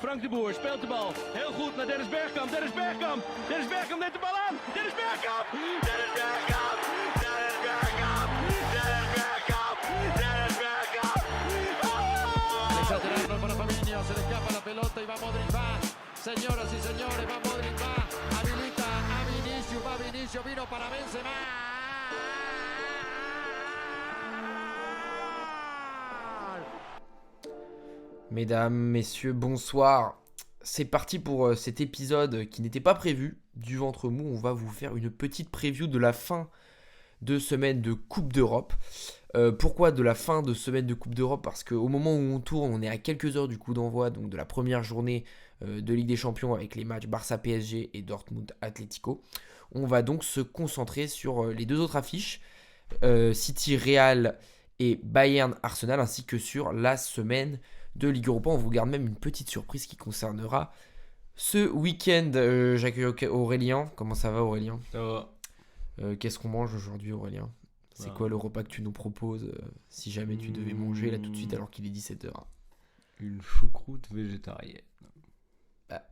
Frank de Boer speelt de bal. Heel goed naar Dennis Bergkamp. Dennis Bergkamp. Dennis Bergkamp neemt de bal aan. Dennis Bergkamp. Dennis Bergkamp. Dennis Bergkamp. Dennis Bergkamp. Dennis Bergkamp. Exagerarlo para Fabinho. Se le escapa la pelota y va Modric. Va. Señoras y señores, va Modric. Va. Habilita a Vinicius. Va Vinicius. Vino para Benzema. Mesdames, messieurs, bonsoir. C'est parti pour cet épisode qui n'était pas prévu du ventre mou. On va vous faire une petite preview de la fin de semaine de Coupe d'Europe. Pourquoi de la fin de semaine de Coupe d'Europe ? Parce qu'au moment où on tourne, on est à quelques heures du coup d'envoi donc de la première journée de Ligue des Champions avec les matchs Barça-PSG et Dortmund-Atlético. On va donc se concentrer sur les deux autres affiches, City-Real et Bayern-Arsenal, ainsi que sur la semaine de Ligue Europa. On vous garde même une petite surprise qui concernera ce week-end. J'accueille Aurélien. Comment ça va, Aurélien ? Ça va. Qu'est-ce qu'on mange aujourd'hui, Aurélien ? C'est quoi le repas que tu nous proposes si jamais tu devais manger là tout de suite alors qu'il est 17h ? Une choucroute végétarienne. Bah,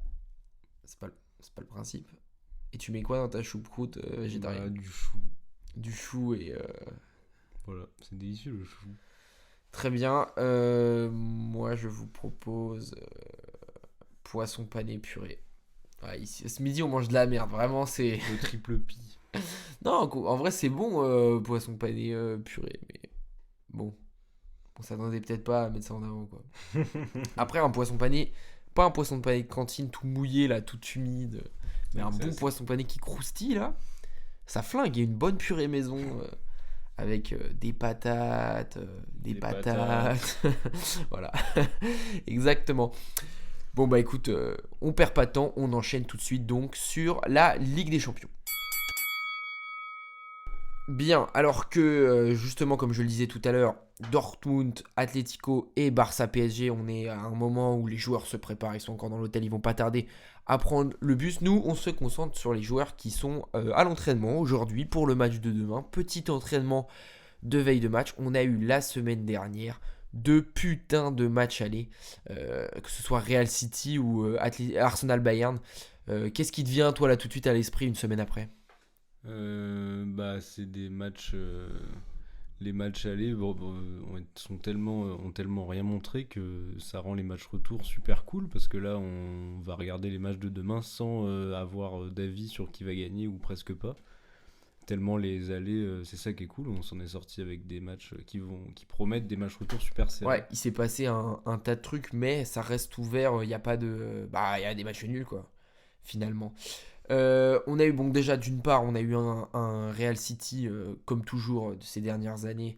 c'est pas le principe. Et tu mets quoi dans ta choucroute végétarienne ? Du chou. Du chou et... Voilà, c'est délicieux le chou. Très bien. Moi, je vous propose poisson pané purée. Ouais, ici, ce midi, on mange de la merde. Vraiment, c'est... Le triple pi. Non, en vrai, c'est bon, poisson pané purée. Mais bon, on s'attendait peut-être pas à mettre ça en avant, quoi. Après, un poisson pané... Pas un poisson pané de cantine tout mouillé, là, tout humide. Mais un bon poisson pané qui croustille, là. Ça flingue. Il y a une bonne purée maison... avec des patates, des patates. Voilà, exactement. Bon bah écoute, on perd pas de temps, on enchaîne tout de suite donc sur la Ligue des Champions. Bien, alors que justement comme je le disais tout à l'heure, Dortmund, Atlético et Barça PSG, on est à un moment où les joueurs se préparent, ils sont encore dans l'hôtel, ils vont pas tarder à prendre le bus. Nous, on se concentre sur les joueurs qui sont à l'entraînement aujourd'hui pour le match de demain. Petit entraînement de veille de match. On a eu la semaine dernière 2 putains de matchs allés, que ce soit Real City ou Arsenal Bayern. Qu'est-ce qui te vient toi là tout de suite à l'esprit une semaine après ? C'est des matchs. Les matchs allés ont tellement rien montré que ça rend les matchs retour super cool parce que là on va regarder les matchs de demain sans avoir d'avis sur qui va gagner ou presque pas. Tellement les allées, c'est ça qui est cool. On s'en est sorti avec des matchs qui promettent des matchs retour super serrés. Ouais, il s'est passé un tas de trucs, mais ça reste ouvert. Il y a pas de, il y a des matchs nuls quoi. Finalement. On a eu, déjà d'une part, on a eu un Real City, comme toujours de ces dernières années,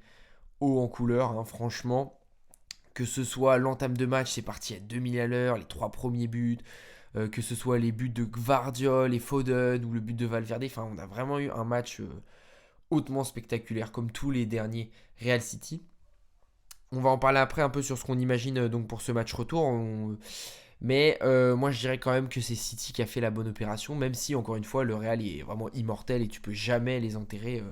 haut en couleur, hein, franchement. Que ce soit l'entame de match, c'est parti à 2000 à l'heure, les 3 premiers buts, que ce soit les buts de Gvardiol et Foden, ou le but de Valverde, enfin on a vraiment eu un match hautement spectaculaire, comme tous les derniers Real City. On va en parler après un peu sur ce qu'on imagine donc pour ce match retour. Mais moi je dirais quand même que c'est City qui a fait la bonne opération, même si encore une fois le Real est vraiment immortel et tu peux jamais les enterrer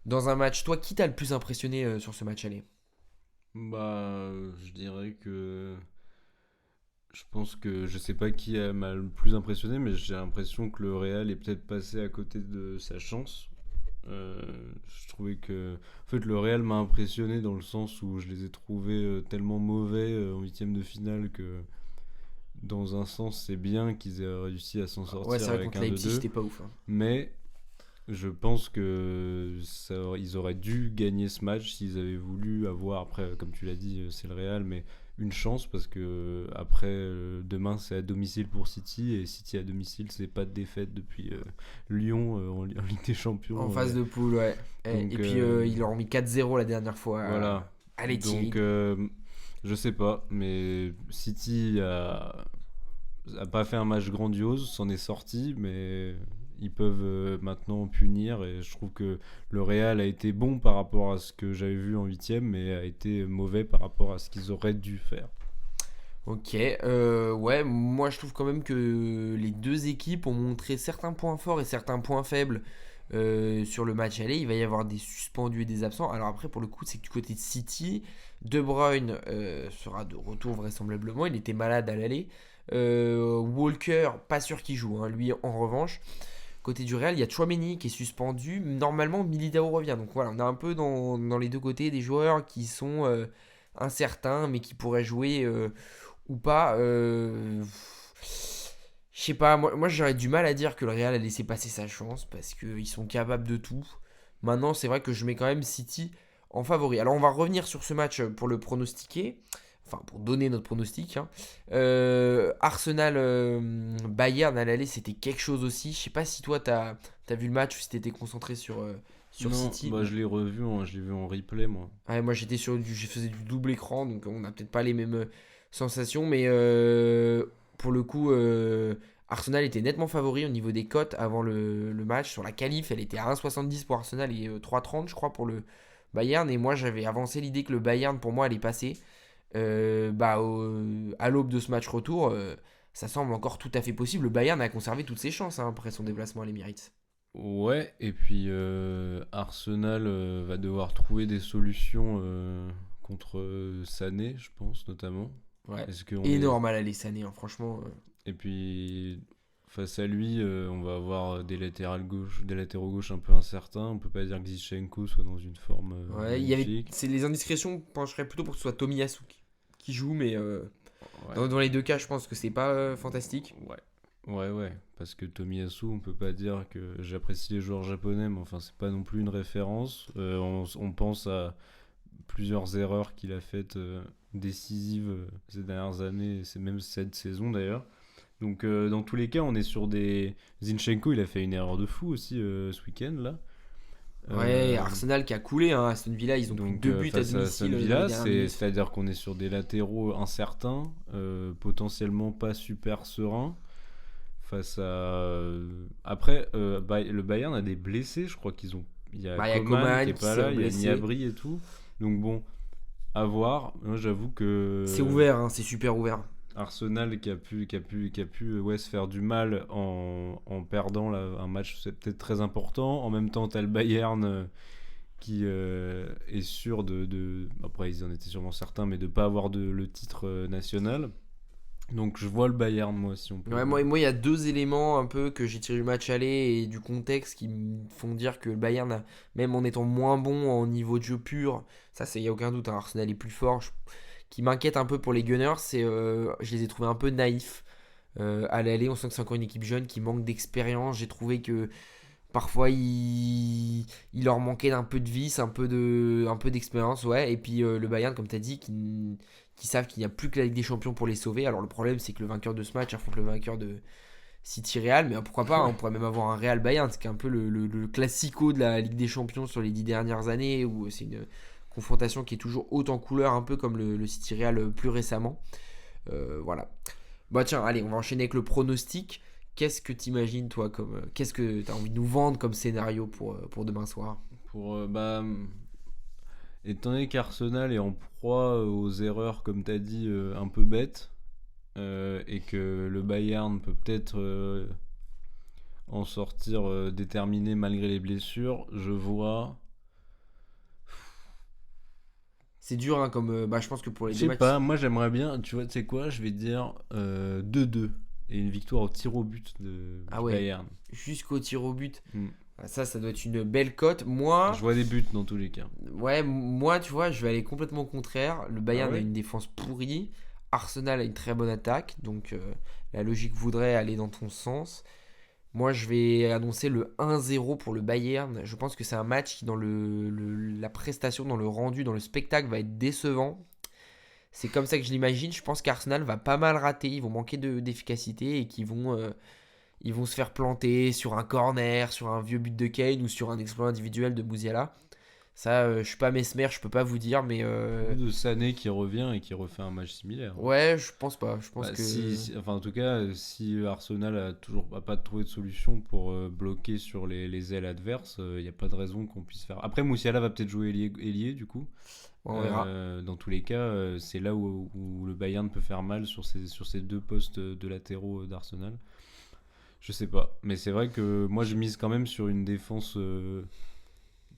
dans un match. Toi, qui t'a le plus impressionné sur ce match aller ? Je dirais que je pense que je sais pas qui m'a le plus impressionné, mais j'ai l'impression que le Real est peut-être passé à côté de sa chance. Je trouvais que en fait le Real m'a impressionné dans le sens où je les ai trouvés tellement mauvais en huitième de finale que dans un sens c'est bien qu'ils aient réussi à s'en sortir. Ouais, c'est vrai, avec contre un Leipzig 2-2, c'était pas ouf, hein. Mais je pense que ils auraient dû gagner ce match s'ils avaient voulu avoir, après comme tu l'as dit c'est le Real, mais une chance parce que après demain c'est à domicile pour City et City à domicile c'est pas de défaite depuis Lyon en Ligue des Champions En phase de poule, ouais. Donc, et puis ils leur ont mis 4-0 la dernière fois. Voilà. Allez, Thierry. Donc je sais pas, mais City a pas fait un match grandiose, s'en est sorti, mais ils peuvent maintenant punir, et je trouve que le Real a été bon par rapport à ce que j'avais vu en 8ème, mais a été mauvais par rapport à ce qu'ils auraient dû faire. Ok, ouais, moi je trouve quand même que les deux équipes ont montré certains points forts et certains points faibles sur le match aller. Il va y avoir des suspendus et des absents. Alors après, pour le coup, c'est que du côté de City, De Bruyne sera de retour vraisemblablement. Il était malade à l'aller. Walker, pas sûr qu'il joue, hein. Lui en revanche. Côté du Real, il y a Tchouaméni qui est suspendu. Normalement, Militao revient. Donc voilà, on est un peu dans les deux côtés des joueurs qui sont incertains, mais qui pourraient jouer ou pas. Je sais pas, moi j'aurais du mal à dire que le Real a laissé passer sa chance parce qu'ils sont capables de tout. Maintenant, c'est vrai que je mets quand même City en favori. Alors, on va revenir sur ce match pour le pronostiquer. Enfin, pour donner notre pronostic, hein. Arsenal Bayern à l'aller, c'était quelque chose aussi. Je sais pas si toi t'as vu le match ou si t'étais concentré sur Non, City. bah, je l'ai revu, je l'ai vu en replay, moi. Ouais, moi j'étais je faisais du double écran, donc on n'a peut-être pas les mêmes sensations, mais pour le coup, Arsenal était nettement favori au niveau des cotes avant le match. Sur la qualif, elle était à 1,70 pour Arsenal et 3,30 je crois pour le Bayern. Et moi j'avais avancé l'idée que le Bayern pour moi allait passer. À l'aube de ce match retour, ça semble encore tout à fait possible. Le Bayern a conservé toutes ses chances hein, après son déplacement à l'Emirates. Ouais, et puis Arsenal va devoir trouver des solutions contre Sané, je pense, notamment. Ouais. Est-ce qu'on Énorme à l'aller Sané, hein, franchement. Et puis, face à lui, on va avoir des latéraux gauche un peu incertains. On peut pas dire que Zinchenko soit dans une forme Ouais, il y avait, magnifique. c'est les indiscrétions pencheraient plutôt pour que ce soit Tomiyasu qui joue, mais Ouais. dans les deux cas, je pense que c'est pas fantastique. Ouais, parce que Tomiyasu, on peut pas dire que j'apprécie les joueurs japonais, mais enfin, c'est pas non plus une référence. On pense à plusieurs erreurs qu'il a faites décisives ces dernières années, c'est même cette saison d'ailleurs. Donc, dans tous les cas, on est sur des. Zinchenko, il a fait une erreur de fou aussi ce week-end là. Ouais, Euh, Arsenal qui a coulé, hein, Aston Villa, ils ont pris donc, 2 buts à face à Aston domicile. Villa, les dernières minutes. c'est-à-dire qu'on est sur des latéraux incertains, potentiellement pas super sereins. Face à. Après, le Bayern a des blessés, je crois qu'ils ont. Il y a Bah, il y a Coman Coman qui est qui pas s'est là, il y a blessé. Gnabry et tout. Donc bon, à voir. Moi, j'avoue que. C'est ouvert, hein, c'est super ouvert. Arsenal qui a pu ouais, se faire du mal en perdant là, un match c'est peut-être très important. En même temps, tu as le Bayern qui est sûr après ils en étaient sûrement certains, mais de pas avoir le titre national. Donc je vois le Bayern moi si on peut. Ouais, moi, il y a deux éléments un peu que j'ai tiré du match aller et du contexte qui me font dire que le Bayern, même en étant moins bon en niveau de jeu pur, ça, il n'y a aucun doute, hein, Arsenal est plus fort. Qui m'inquiète un peu pour les Gunners, c'est je les ai trouvés un peu naïfs à l'aller. On sent que c'est encore une équipe jeune qui manque d'expérience. J'ai trouvé que parfois il leur manquait un peu de vis, un peu d'expérience, ouais. Et puis le Bayern, comme tu as dit, qui savent qu'il n'y a plus que la Ligue des Champions pour les sauver. Alors le problème, c'est que le vainqueur de ce match affronte le vainqueur de City Real, mais pourquoi pas, hein, on pourrait même avoir un Real Bayern, c'est un peu le classico de la Ligue des Champions sur les 10 dernières années, où c'est une confrontation qui est toujours haute en couleur, un peu comme le City Real plus récemment. Voilà. Bah tiens, allez, on va enchaîner avec le pronostic. Qu'est-ce que t'imagines toi qu'est-ce que t'as envie de nous vendre comme scénario pour demain soir? Étant donné qu'Arsenal est en proie aux erreurs, comme tu as dit, un peu bêtes, et que le Bayern peut peut-être en sortir déterminé malgré les blessures, je vois. C'est dur, hein, comme je pense que pour les Je deux sais matchs. pas, moi j'aimerais bien, tu vois, tu sais quoi, je vais dire 2-2 et une victoire au tir au but du Ah ouais. Bayern. Jusqu'au tir au but. Mm. Ça doit être une belle cote. Moi, Je vois des buts dans tous les cas. ouais, moi, tu vois, je vais aller complètement au contraire. Le Bayern Ah ouais a une défense pourrie. Arsenal a une très bonne attaque. Donc, la logique voudrait aller dans ton sens. Moi, je vais annoncer le 1-0 pour le Bayern. Je pense que c'est un match qui, dans la prestation, dans le rendu, dans le spectacle, va être décevant. C'est comme ça que je l'imagine. Je pense qu'Arsenal va pas mal rater. Ils vont manquer d'efficacité et qu'ils vont se faire planter sur un corner, sur un vieux but de Kane ou sur un exploit individuel de Musiala. Ça, je suis pas Mesmer, je peux pas vous dire, mais De Sané qui revient et qui refait un match similaire. ouais, je pense pas. Je pense Bah, que enfin, en tout cas, si Arsenal a pas trouvé de solution pour bloquer sur les ailes adverses, il n'y a pas de raison qu'on puisse faire. Après, Musiala va peut-être jouer ailier du coup. on verra. Dans tous les cas, c'est là où le Bayern peut faire mal sur ces deux postes de latéraux d'Arsenal. Je sais pas, mais c'est vrai que moi je mise quand même sur une défense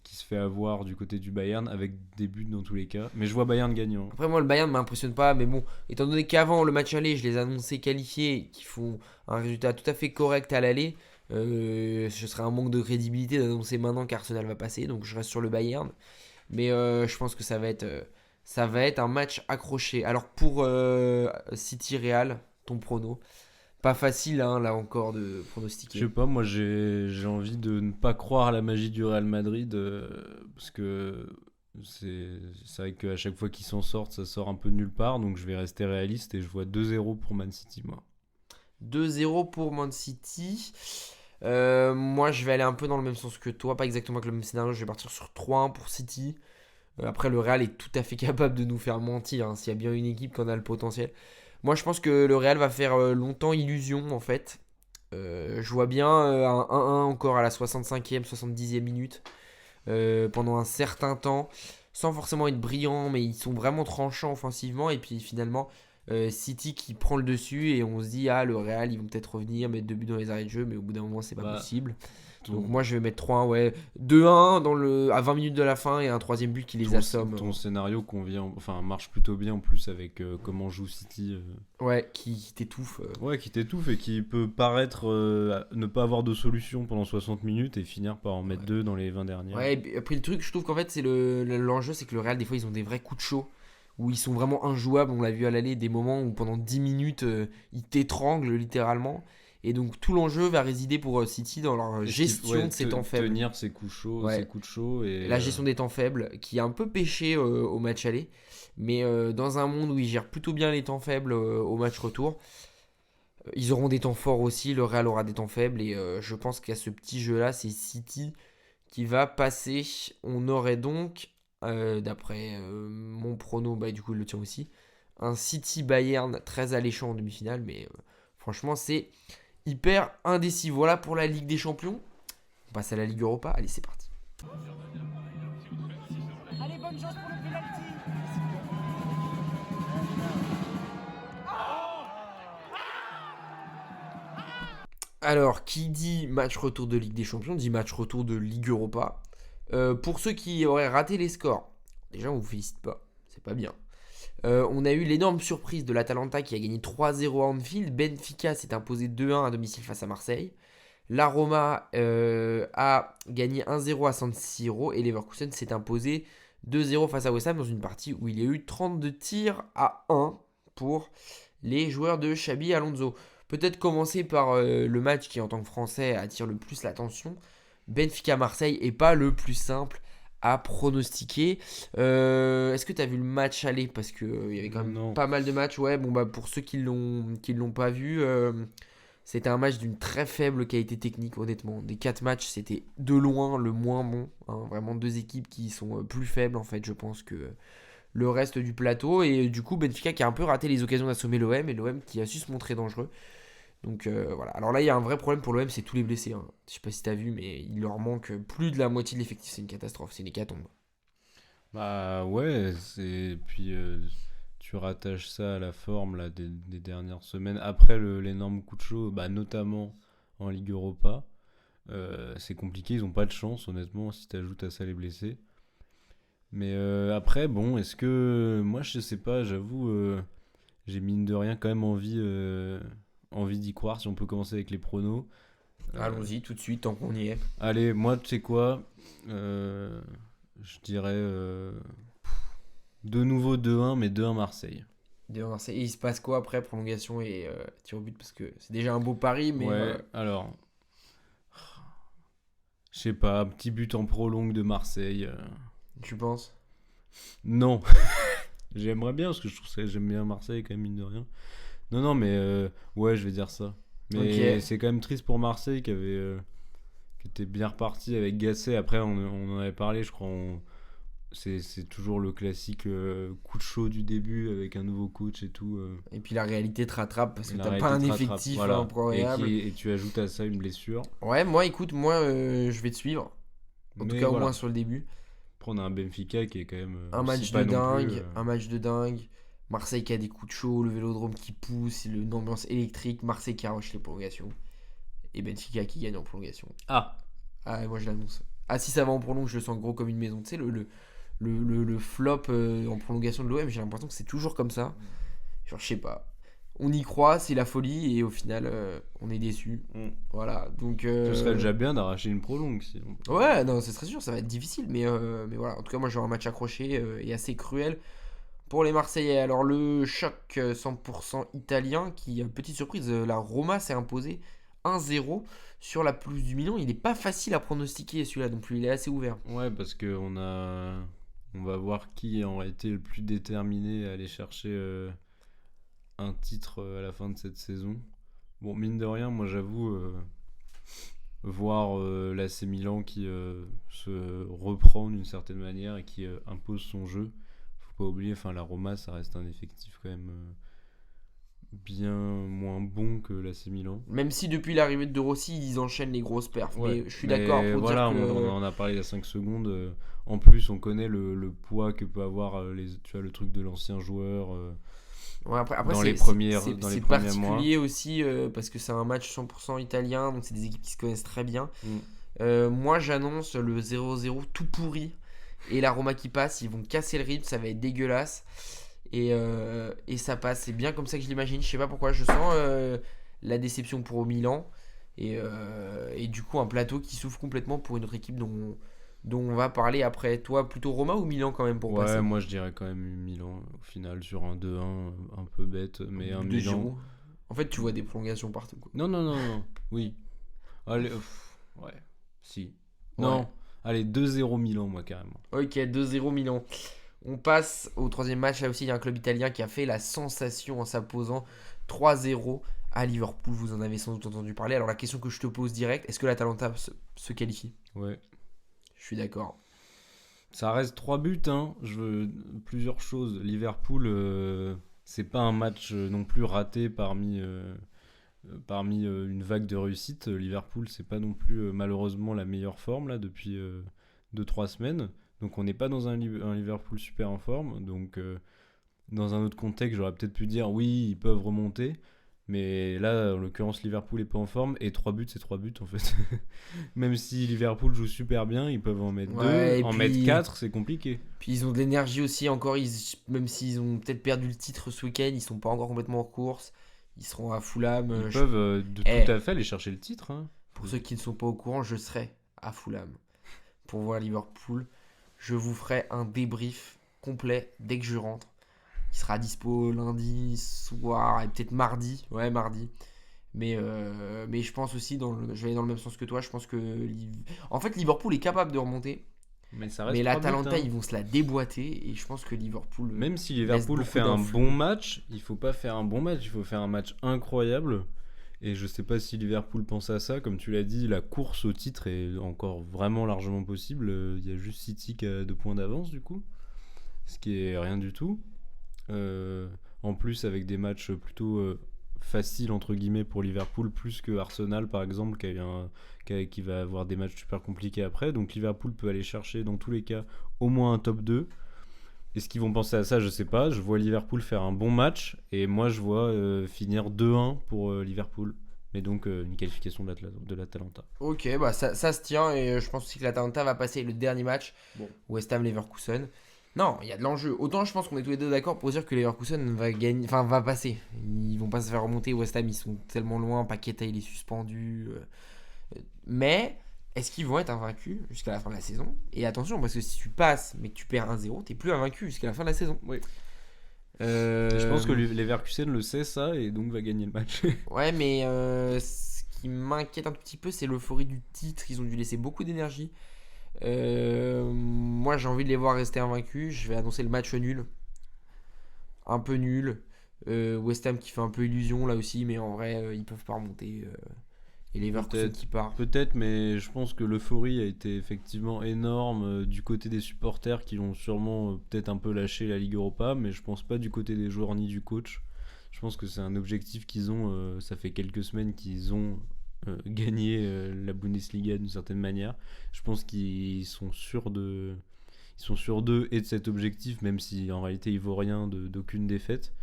qui se fait avoir du côté du Bayern avec des buts dans tous les cas. Mais je vois Bayern gagnant. Après, moi, le Bayern ne m'impressionne pas, mais bon, étant donné qu'avant le match aller, je les annonçais qualifiés, qui font un résultat tout à fait correct à l'aller, ce serait un manque de crédibilité d'annoncer maintenant qu'Arsenal va passer, donc je reste sur le Bayern. Mais je pense que ça va être un match accroché. Alors pour City Real, ton prono, pas facile hein, là encore de Je pronostiquer. sais pas, moi j'ai envie de ne pas croire à la magie du Real Madrid parce que c'est vrai qu'à chaque fois qu'ils s'en sortent, ça sort un peu de nulle part. Donc je vais rester réaliste et je vois 2-0 pour Man City, moi. 2-0 pour Man City. Moi, je vais aller un peu dans le même sens que toi, pas exactement avec le même scénario. Je vais partir sur 3-1 pour City. Après, le Real est tout à fait capable de nous faire mentir hein, s'il y a bien une équipe qui en a le potentiel. Moi, je pense que le Real va faire longtemps illusion en fait. Je vois bien un 1-1 encore à la 65e, 70e minute pendant un certain temps, sans forcément être brillant, mais ils sont vraiment tranchants offensivement. Et puis finalement, City qui prend le dessus et on se dit, ah, le Real, ils vont peut-être revenir, mettre 2 buts dans les arrêts de jeu, mais au bout d'un moment, c'est pas Bah, possible. Ton, Donc moi, je vais mettre 3-1, ouais. 2-1 à 20 minutes de la fin et un troisième but qui les assomme. ton scénario marche plutôt bien en plus avec comment joue City. Ouais, qui t'étouffe. Ouais, qui t'étouffe et qui peut paraître ne pas avoir de solution pendant 60 minutes et finir par en mettre 2 dans les 20 dernières. Ouais, et après le truc, je trouve qu'en fait, l'enjeu, c'est que le Real, des fois, ils ont des vrais coups de chaud où ils sont vraiment injouables. On l'a vu à l'aller, des moments où pendant 10 minutes, ils t'étranglent littéralement. Et donc tout l'enjeu va résider pour City dans leur gestion de ces temps faibles. Tenir ses coups chauds, Ouais. ses coups de chaud. Et, La gestion des temps faibles, qui a un peu pêché au match aller. Mais dans un monde où ils gèrent plutôt bien les temps faibles au match retour, ils auront des temps forts aussi. Le Real aura des temps faibles. Et je pense qu'à ce petit jeu-là, c'est City qui va passer. On aurait donc, d'après mon prono, bah, du coup il le tient aussi, un City-Bayern très alléchant en demi-finale. Mais franchement, c'est hyper indécis. Voilà pour la Ligue des Champions. On passe à la Ligue Europa. Allez, c'est parti. Allez, bonne chance pour le penalty. Alors, qui dit match retour de Ligue des Champions, dit match retour de Ligue Europa. Pour ceux qui auraient raté les scores, déjà on vous félicite pas, c'est pas bien. On a eu l'énorme surprise de l'Atalanta qui a gagné 3-0 à Anfield. Benfica s'est imposé 2-1 à domicile face à Marseille. La Roma a gagné 1-0 à San Siro et Leverkusen s'est imposé 2-0 face à West Ham dans une partie où il y a eu 32 tirs à 1 pour les joueurs de Xabi Alonso. Peut-être commencer par le match qui en tant que Français attire le plus l'attention. Benfica-Marseille est pas le plus simple à pronostiquer. Est-ce que tu as vu le match aller? Parce qu'il y avait quand même Non. pas mal de matchs. Ouais, bon, bah, pour ceux qui l'ont pas vu, c'était un match d'une très faible qualité technique, honnêtement. Des 4 matchs, c'était de loin le moins bon. Hein. Vraiment deux équipes qui sont plus faibles, en fait, je pense, que le reste du plateau. Et du coup, Benfica qui a un peu raté les occasions d'assommer l'OM et l'OM qui a su se montrer dangereux. Donc voilà. Alors là, il y a un vrai problème pour l'OM, c'est tous les blessés. Hein. Je sais pas si tu as vu, mais il leur manque plus de la moitié de l'effectif. C'est une catastrophe, c'est une hécatombe. Bah ouais, puis tu rattaches ça à la forme là, des dernières semaines après l'énorme coup de chaud, bah, notamment en Ligue Europa. C'est compliqué, ils ont pas de chance honnêtement si tu ajoutes à ça les blessés. Mais après, bon, est-ce que moi je sais pas, j'avoue, j'ai mine de rien quand même envie d'y croire si on peut commencer avec les pronos. Allons-y tout de suite, tant qu'on y est. Allez, moi tu sais quoi, je dirais de nouveau 2-1, mais 2-1 Marseille. Et il se passe quoi après prolongation et tir au but? Parce que c'est déjà un beau pari, mais Ouais, alors, je sais pas, un petit but en prolongue de Marseille. tu penses? Non, j'aimerais bien parce que j'aime bien Marseille quand même mine de rien. Non, mais ouais, je vais dire ça. Mais Ok. c'est quand même triste pour Marseille qui était bien reparti avec Gasset. Après, on en avait parlé, je crois. C'est toujours le classique coup de chaud du début avec un nouveau coach et tout. Et puis la réalité te rattrape parce que La t'as pas un réalité te rattrape, effectif voilà. incroyable. Et tu ajoutes à ça une blessure. Ouais, moi écoute, je vais te suivre. En tout Mais cas, au voilà. moins sur le début. Prendre un Benfica qui est quand même Un aussi match pas de non plus, dingue, un match de dingue. Marseille qui a des coups de chaud, le Vélodrome qui pousse, une ambiance électrique. Marseille qui arrache les prolongations. Et Benfica qui gagne en prolongation. Ah, Ah, moi je l'annonce. Ah, si ça va en prolonge, je le sens gros comme une maison. Tu sais, le flop en prolongation de l'OM, j'ai l'impression que c'est toujours comme ça. Genre, je sais pas. On y croit, c'est la folie, et au final, on est déçu. Mm. Voilà, donc... Ce serait déjà bien d'arracher une prolongue sinon. Ouais, non, ce serait sûr, ça va être difficile, mais voilà. En tout cas, moi, j'aurai un match accroché et assez cruel pour les Marseillais. Alors, le choc 100% italien, qui, petite surprise, la Roma s'est imposée 1-0 sur la pelouse du Milan. Il n'est pas facile à pronostiquer celui-là non plus, il est assez ouvert. Ouais, parce que on va voir qui aurait été le plus déterminé à aller chercher un titre à la fin de cette saison. Bon, mine de rien, moi j'avoue voir l'AC Milan qui se reprend d'une certaine manière et qui impose son jeu. Faut pas oublier, enfin la Roma, ça reste un effectif quand même bien moins bon que l'AC Milan. Même si depuis l'arrivée de Rossi, ils enchaînent les grosses perfs. Ouais, Mais je suis mais d'accord pour voilà, dire que... on en a parlé il y a 5 secondes. En plus, on connaît le poids que peut avoir tu vois, le truc de l'ancien joueur. Ouais, après dans c'est, les premières- c'est, dans les c'est premiers particulier aussi parce que c'est un match 100% italien, donc c'est des équipes qui se connaissent très bien. Mm. Moi, j'annonce le 0-0 tout pourri et la Roma qui passe, ils vont casser le rythme, ça va être dégueulasse et ça passe. C'est bien comme ça que je l'imagine. Je sais pas pourquoi, je sens la déception pour Milan et du coup un plateau qui souffre complètement pour une autre équipe dont on va parler après. Toi, plutôt Roma ou Milan quand même pour Ouais, passer? moi je dirais quand même Milan au final sur un 2-1, un peu bête, mais un 2-0. Milan. En fait, tu vois des prolongations partout, quoi. Non, non, non, non, oui. Allez, ouais, si. Ouais. Non, allez, 2-0 Milan, moi carrément. Ok, 2-0 Milan. On passe au troisième match. Là aussi, il y a un club italien qui a fait la sensation en s'imposant 3-0 à Liverpool. Vous en avez sans doute entendu parler. Alors, la question que je te pose direct, est-ce que l'Atalanta se qualifie? Ouais. Je suis d'accord. Ça reste 3 buts, hein. Je veux plusieurs choses. Liverpool, c'est pas un match non plus raté parmi une vague de réussite. Liverpool, c'est pas non plus malheureusement la meilleure forme là depuis 2-3 semaines. Donc on n'est pas dans un Liverpool super en forme. Donc dans un autre contexte, j'aurais peut-être pu dire oui, ils peuvent remonter. Mais là, en l'occurrence, Liverpool est pas en forme. Et 3 buts, c'est 3 buts en fait. Même si Liverpool joue super bien, ils peuvent en mettre Ouais, 2. et En puis- mettre 4, c'est compliqué. Puis ils ont de l'énergie aussi encore. Même s'ils ont peut-être perdu le titre ce week-end, ils sont pas encore complètement en course. Ils seront à Fulham. Ils Je- peuvent Eh. tout à fait aller chercher le titre. Hein. Pour ceux qui ne sont pas au courant, je serai à Fulham pour voir Liverpool. Je vous ferai un débrief complet dès que je rentre. Il sera dispo lundi soir et peut-être mardi. Ouais, mardi. Mais je pense aussi, je vais aller dans le même sens que toi. Je pense que en fait, Liverpool est capable de remonter. Mais ça reste Mais 3 l'Atalanta, buts, hein. ils vont se la déboîter. Et je pense que Liverpool. Même si laisse Liverpool beaucoup fait un d'influx. bon match, il faut pas faire un bon match, il faut faire un match incroyable. Et je sais pas si Liverpool pense à ça. Comme tu l'as dit, la course au titre est encore vraiment largement possible. Il y a juste City qui a 2 points d'avance du coup. Ce qui est rien du tout. En plus avec des matchs plutôt faciles entre guillemets pour Liverpool, plus que Arsenal par exemple qui va avoir des matchs super compliqués après. Donc Liverpool peut aller chercher dans tous les cas au moins un top 2. Est-ce qu'ils vont penser à ça? Je sais pas. Je vois Liverpool faire un bon match et moi je vois finir 2-1 pour Liverpool. Mais donc une qualification de l'Atalanta. Ok, bah ça se tient. Et je pense aussi que l'Atalanta va passer le dernier match. Bon. West Ham Leverkusen. Non, il y a de l'enjeu. Autant je pense qu'on est tous les deux d'accord pour dire que Leverkusen va gagner, enfin va passer. Ils vont pas se faire remonter. West Ham, ils sont tellement loin. Paqueta, il est suspendu. Mais est-ce qu'ils vont être invaincus jusqu'à la fin de la saison? Et attention, parce que si tu passes mais que tu perds 1-0, t'es plus invaincu jusqu'à la fin de la saison. Oui. Et je pense que Leverkusen le sait ça et donc va gagner le match. Ouais, mais ce qui m'inquiète un petit peu, c'est l'euphorie du titre. Ils ont dû laisser beaucoup d'énergie. Moi, j'ai envie de les voir rester invaincus. Je vais annoncer le match nul. Un peu nul. West Ham qui fait un peu illusion là aussi, mais en vrai, ils peuvent pas remonter. Et Leverkusen Peut-être. qui part. Peut-être, mais je pense que l'euphorie a été effectivement énorme du côté des supporters qui ont sûrement peut-être un peu lâché la Ligue Europa, mais je pense pas du côté des joueurs ni du coach. Je pense que c'est un objectif qu'ils ont. Ça fait quelques semaines qu'ils ont gagné la Bundesliga d'une certaine manière. Je pense qu'ils sont sûrs d'eux et de cet objectif, même si en réalité il vaut rien d'aucune défaite,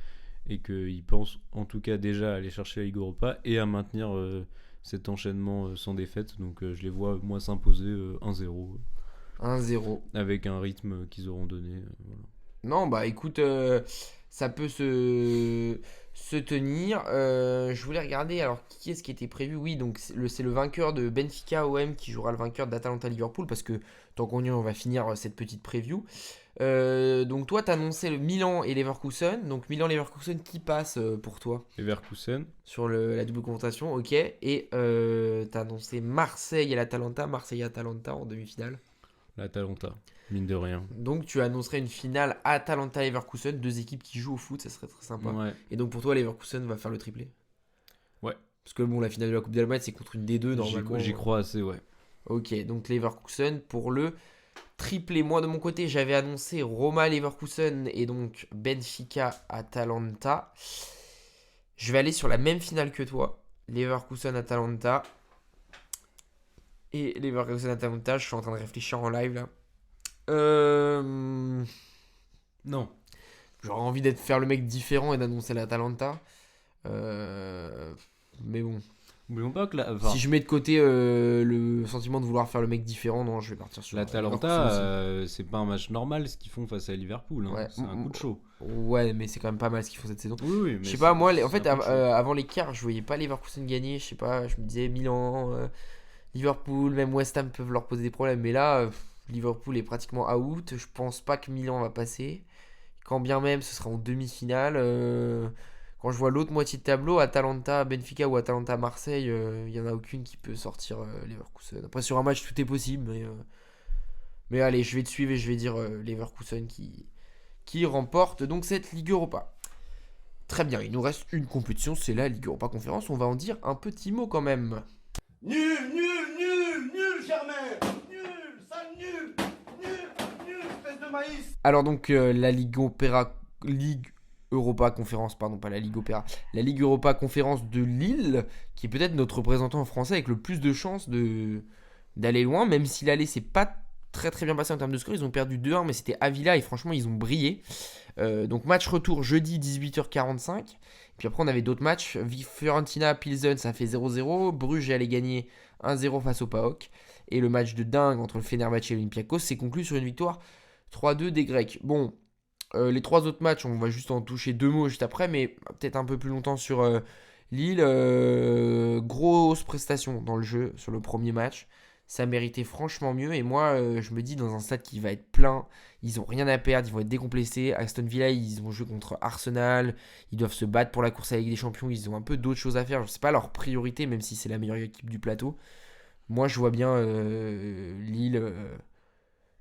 et qu'ils pensent en tout cas déjà à aller chercher la Ligue Europa et à maintenir cet enchaînement sans défaite. Donc je les vois, moi, s'imposer 1-0 1-0. avec un rythme qu'ils auront donné. Voilà. Non, bah écoute, ça peut se tenir. Je voulais regarder, alors qui est-ce qui était prévu? Oui, donc c'est le vainqueur de Benfica OM qui jouera le vainqueur d'Atalanta Liverpool, parce que tant qu'on y est, on va finir cette petite preview. Donc toi, t'as annoncé le Milan et Leverkusen. Donc Milan-Leverkusen, qui passe pour toi Leverkusen, sur la double confrontation? Ok. Et t'as annoncé Marseille et l'Atalanta. Marseille-Atalanta en demi-finale. l'Atalanta, mine de rien. Donc tu annoncerais une finale Atalanta-Leverkusen, 2 équipes qui jouent au foot, ça serait très sympa. Ouais. Et donc pour toi, Leverkusen va faire le triplé? Ouais. Parce que bon, la finale de la Coupe d'Allemagne, c'est contre une D2 normalement. J'y crois assez, ouais. Ok, donc Leverkusen pour le triplé. Moi de mon côté, j'avais annoncé Roma-Leverkusen et donc Benfica-Atalanta. Je vais aller sur la même finale que toi, Leverkusen-Atalanta. Et Leverkusen-Atalanta, je suis en train de réfléchir en live là. Non. J'aurais envie d'être faire le mec différent et d'annoncer l'Atalanta. Mais bon. N'oublions pas que Si je mets de côté le sentiment de vouloir faire le mec différent, non, je vais partir sur l'Atalanta, c'est pas un match normal ce qu'ils font face à Liverpool. Hein. Ouais. C'est un coup de chaud. Ouais, mais c'est quand même pas mal ce qu'ils font cette saison. Oui, mais Je sais pas, moi, en c'est fait, un coup de chaud. avant l'écart, je voyais pas Leverkusen gagner. Je sais pas, je me disais Milan, Liverpool, même West Ham peuvent leur poser des problèmes. Mais là, Liverpool est pratiquement out. Je pense pas que Milan va passer. Quand bien même, ce sera en demi-finale. Quand je vois l'autre moitié de tableau, Atalanta, Benfica ou Atalanta, Marseille, il n'y en a aucune qui peut sortir Leverkusen. Après, sur un match, tout est possible. Mais allez, je vais te suivre et je vais dire Leverkusen qui remporte donc cette Ligue Europa. Très bien, il nous reste une compétition, c'est la Ligue Europa Conférence. On va en dire un petit mot quand même. Nul, Germain. Nul, sale nul, espèce de maïs. Alors donc la Ligue Europa Conférence, pardon, pas la Ligue Opéra, la Ligue Europa Conférence de Lille, qui est peut-être notre représentant français avec le plus de chances d'aller loin, même si l'aller c'est pas très très bien passé en termes de score. Ils ont perdu 2-1, mais c'était Avila et franchement ils ont brillé. Donc match retour jeudi 18h45. Puis après on avait d'autres matchs. Fiorentina Pilsen, ça fait 0-0. Bruges allait gagner 1-0 face au PAOK. Et le match de dingue entre le Fenerbahçe et l'Olympiakos s'est conclu sur une victoire 3-2 des Grecs. Bon, les 3 autres matchs, on va juste en toucher 2 mots juste après, mais peut-être un peu plus longtemps sur Lille. Grosse prestation dans le jeu sur le premier match. Ça méritait franchement mieux. Et moi, je me dis, dans un stade qui va être plein, ils n'ont rien à perdre, ils vont être décomplexés. Aston Villa, ils vont jouer contre Arsenal. Ils doivent se battre pour la course à la Ligue des Champions. Ils ont un peu d'autres choses à faire. Ce n'est pas leur priorité, même si c'est la meilleure équipe du plateau. Moi, je vois bien Lille.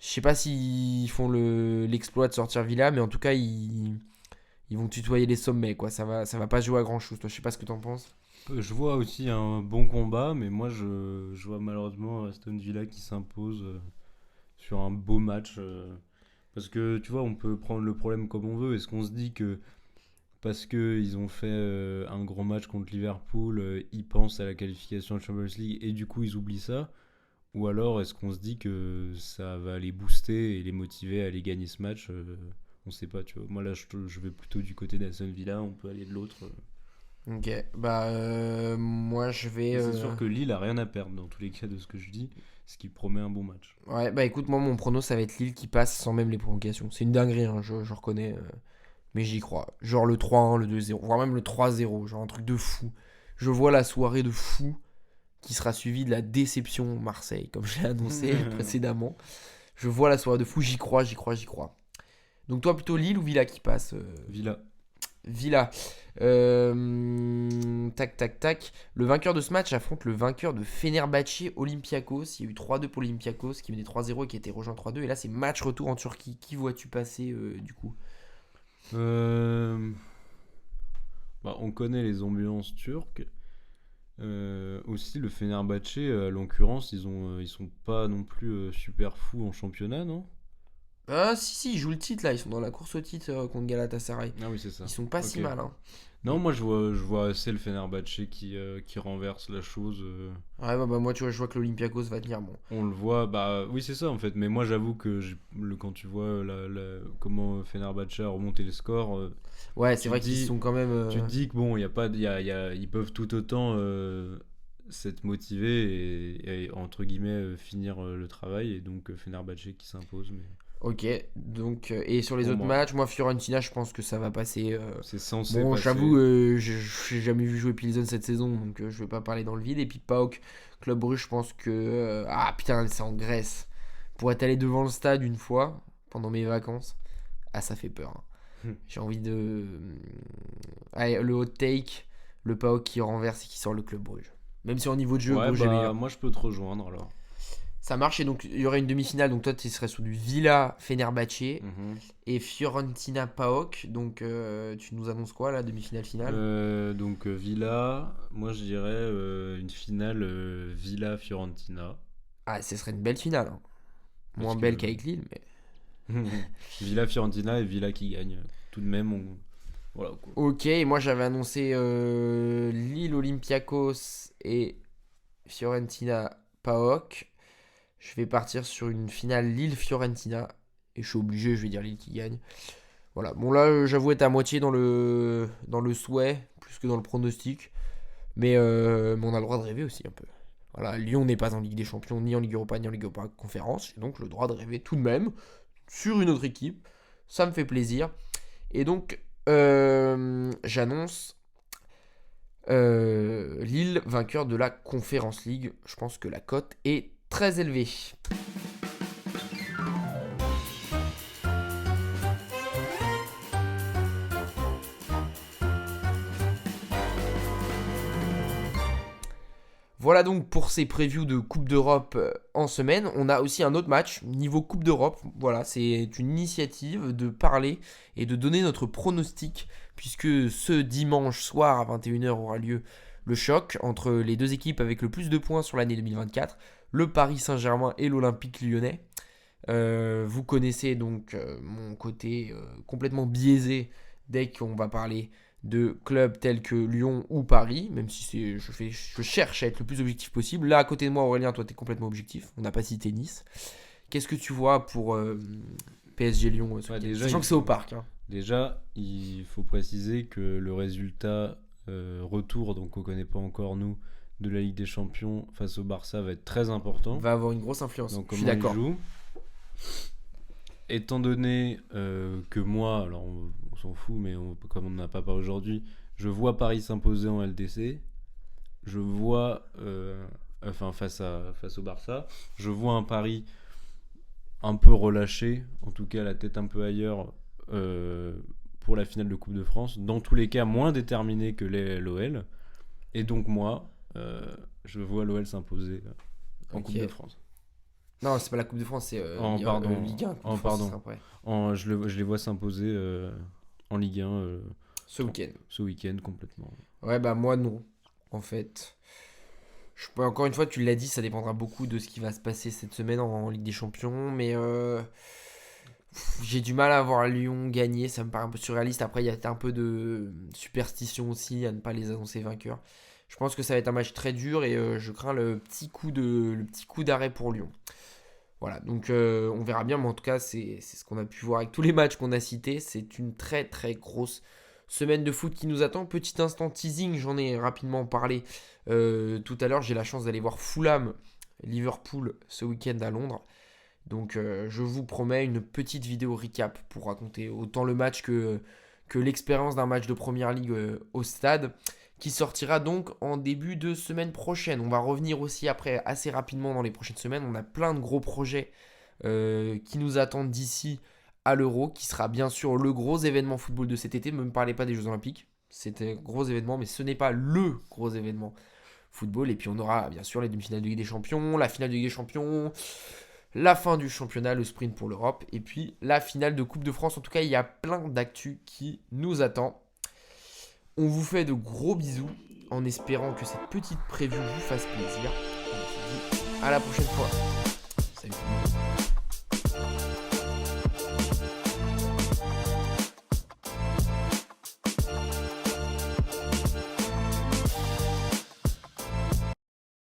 Je sais pas s'ils font l'exploit de sortir Villa, mais en tout cas, ils vont tutoyer les sommets, quoi. Ça va pas jouer à grand chose. Toi, je sais pas ce que t'en penses. Je vois aussi un bon combat, mais moi je vois malheureusement Aston Villa qui s'impose sur un beau match. Parce que tu vois, on peut prendre le problème comme on veut. Est-ce qu'on se dit que parce qu'ils ont fait un gros match contre Liverpool, ils pensent à la qualification de Champions League et du coup ils oublient ça? Ou alors est-ce qu'on se dit que ça va les booster et les motiver à aller gagner ce match? On sait pas, tu vois. Moi là je vais plutôt du côté d'Aston Villa, on peut aller de l'autre. Ok, moi je vais. C'est sûr que Lille a rien à perdre dans tous les cas de ce que je dis, ce qui promet un bon match. Ouais, bah écoute, moi mon prono ça va être Lille qui passe sans même les prolongations. C'est une dinguerie, hein, je reconnais. Mais j'y crois. Genre le 3-1, le 2-0, voire même le 3-0, genre un truc de fou. Je vois la soirée de fou qui sera suivie de la déception Marseille, comme je l'ai annoncé précédemment. Je vois la soirée de fou, j'y crois. Donc toi plutôt Lille ou Villa qui passe Villa. Tac. Le vainqueur de ce match affronte le vainqueur de Fenerbahçe Olympiakos. Il y a eu 3-2 pour l'Olympiakos qui menait 3-0 et qui a été rejoint 3-2. Et là c'est match retour en Turquie. Qui vois-tu passer du coup? On connaît les ambiances turques. Aussi le Fenerbahçe, à l'occurrence, ils sont pas non plus super fous en championnat, non? Ah si, ils jouent le titre là. Ils sont dans la course au titre contre Galatasaray. Ah oui, c'est ça. Ils sont pas si Ok. mal, hein. Non, moi je vois assez le Fenerbahçe qui renverse la chose. Ouais, bah moi tu vois, je vois que l'Olympiakos va tenir bon. On le voit, bah oui, c'est ça en fait. Mais moi j'avoue que quand tu vois comment Fenerbahçe a remonté les scores, Ouais, Tu c'est vrai te qu'ils dis- sont quand même. tu te dis que bon, ils peuvent tout autant s'être motivé et entre guillemets finir le travail, et donc Fenerbahçe qui s'impose. Mais Ok, donc et sur les Pour autres moi. matchs, moi Fiorentina, je pense que ça va passer. c'est censé Bon, passer. j'avoue, j'ai jamais vu jouer Pilsen cette saison, donc je vais pas parler dans le vide. Et puis PAOK, Club Brugge, je pense que ah putain, c'est en Grèce. Pour être allé devant le stade une fois pendant mes vacances, ah ça fait peur, hein. J'ai envie de. Allez, le hot take, le PAOK qui renverse et qui sort le Club Brugge. Même si au niveau de jeu, Ouais, Bruges est meilleur. moi je peux te rejoindre alors. Ça marche, et donc il y aurait une demi-finale. Donc toi, tu serais sur du Villa Fenerbahçe et Fiorentina PAOK. Donc tu nous annonces quoi, la demi-finale finale? Donc Villa, moi je dirais une finale Villa-Fiorentina. Ah, ce serait une belle finale, hein. Parce Moins que- belle qu'avec Lille, mais. Villa-Fiorentina et Villa qui gagne. Tout de même, voilà quoi. Ok, et moi j'avais annoncé Lille Olympiakos et Fiorentina PAOK. Je vais partir sur une finale Lille-Fiorentina. Et je suis obligé, je vais dire Lille qui gagne. Voilà, bon là j'avoue être à moitié dans le souhait, plus que dans le pronostic. Mais on a le droit de rêver aussi un peu. Voilà, Lyon n'est pas en Ligue des Champions, ni en Ligue Europa, ni en Ligue Europa Conférence. J'ai donc le droit de rêver tout de même sur une autre équipe. Ça me fait plaisir. Et donc, j'annonce Lille vainqueur de la Conference League. Je pense que la cote est très élevée. Voilà donc pour ces previews de Coupe d'Europe en semaine. On a aussi un autre match niveau Coupe d'Europe. Voilà, c'est une initiative de parler et de donner notre pronostic, puisque ce dimanche soir à 21h aura lieu le choc entre les deux équipes avec le plus de points sur l'année 2024, le Paris Saint-Germain et l'Olympique Lyonnais. Vous connaissez donc mon côté complètement biaisé dès qu'on va parler de clubs tels que Lyon ou Paris, même si je cherche à être le plus objectif possible. Là, à côté de moi, Aurélien, toi, tu es complètement objectif. On n'a pas cité Nice. Qu'est-ce que tu vois pour PSG Lyon sachant que c'est au parc, hein. Déjà, il faut préciser que le résultat retour, donc on connaît pas encore nous, de la Ligue des Champions face au Barça va être très important. Va avoir une grosse influence. Donc Je suis comment d'accord. il joue. Étant donné que moi, alors on s'en fout, mais comme on n'en a pas parlé aujourd'hui, je vois Paris s'imposer en LDC. Je vois, face au Barça, je vois un Paris un peu relâché, en tout cas la tête un peu ailleurs pour la finale de Coupe de France. Dans tous les cas, moins déterminé que l'OL. Et donc moi, je vois l'OL s'imposer en Ok. Coupe de France. Non, c'est pas la Coupe de France, c'est Pardon. Ligue 1. Coupe de France, Pardon. ce sera après. Je les vois s'imposer en Ligue 1 Ce week-end. ce week-end complètement. Ouais, bah moi non, en fait. Encore une fois, tu l'as dit, ça dépendra beaucoup de ce qui va se passer cette semaine en Ligue des Champions, mais j'ai du mal à voir Lyon gagner, ça me paraît un peu surréaliste. Après, il y a un peu de superstition aussi à ne pas les annoncer vainqueurs. Je pense que ça va être un match très dur et je crains le petit coup d'arrêt pour Lyon. Voilà, donc on verra bien, mais en tout cas, c'est ce qu'on a pu voir avec tous les matchs qu'on a cités. C'est une très très grosse semaine de foot qui nous attend. Petit instant teasing, j'en ai rapidement parlé tout à l'heure. J'ai la chance d'aller voir Fulham Liverpool ce week-end à Londres. Donc je vous promets une petite vidéo recap pour raconter autant le match que l'expérience d'un match de Première Ligue au stade, qui sortira donc en début de semaine prochaine. On va revenir aussi après assez rapidement dans les prochaines semaines. On a plein de gros projets qui nous attendent d'ici à l'Euro, qui sera bien sûr le gros événement football de cet été. Ne me parlez pas des Jeux Olympiques, c'était un gros événement, mais ce n'est pas le gros événement football. Et puis on aura bien sûr les demi-finales de Ligue des Champions, la finale de Ligue des Champions, la fin du championnat, le sprint pour l'Europe, et puis la finale de Coupe de France. En tout cas, il y a plein d'actu qui nous attend. On vous fait de gros bisous en espérant que cette petite preview vous fasse plaisir. On se dit à la prochaine fois. Salut.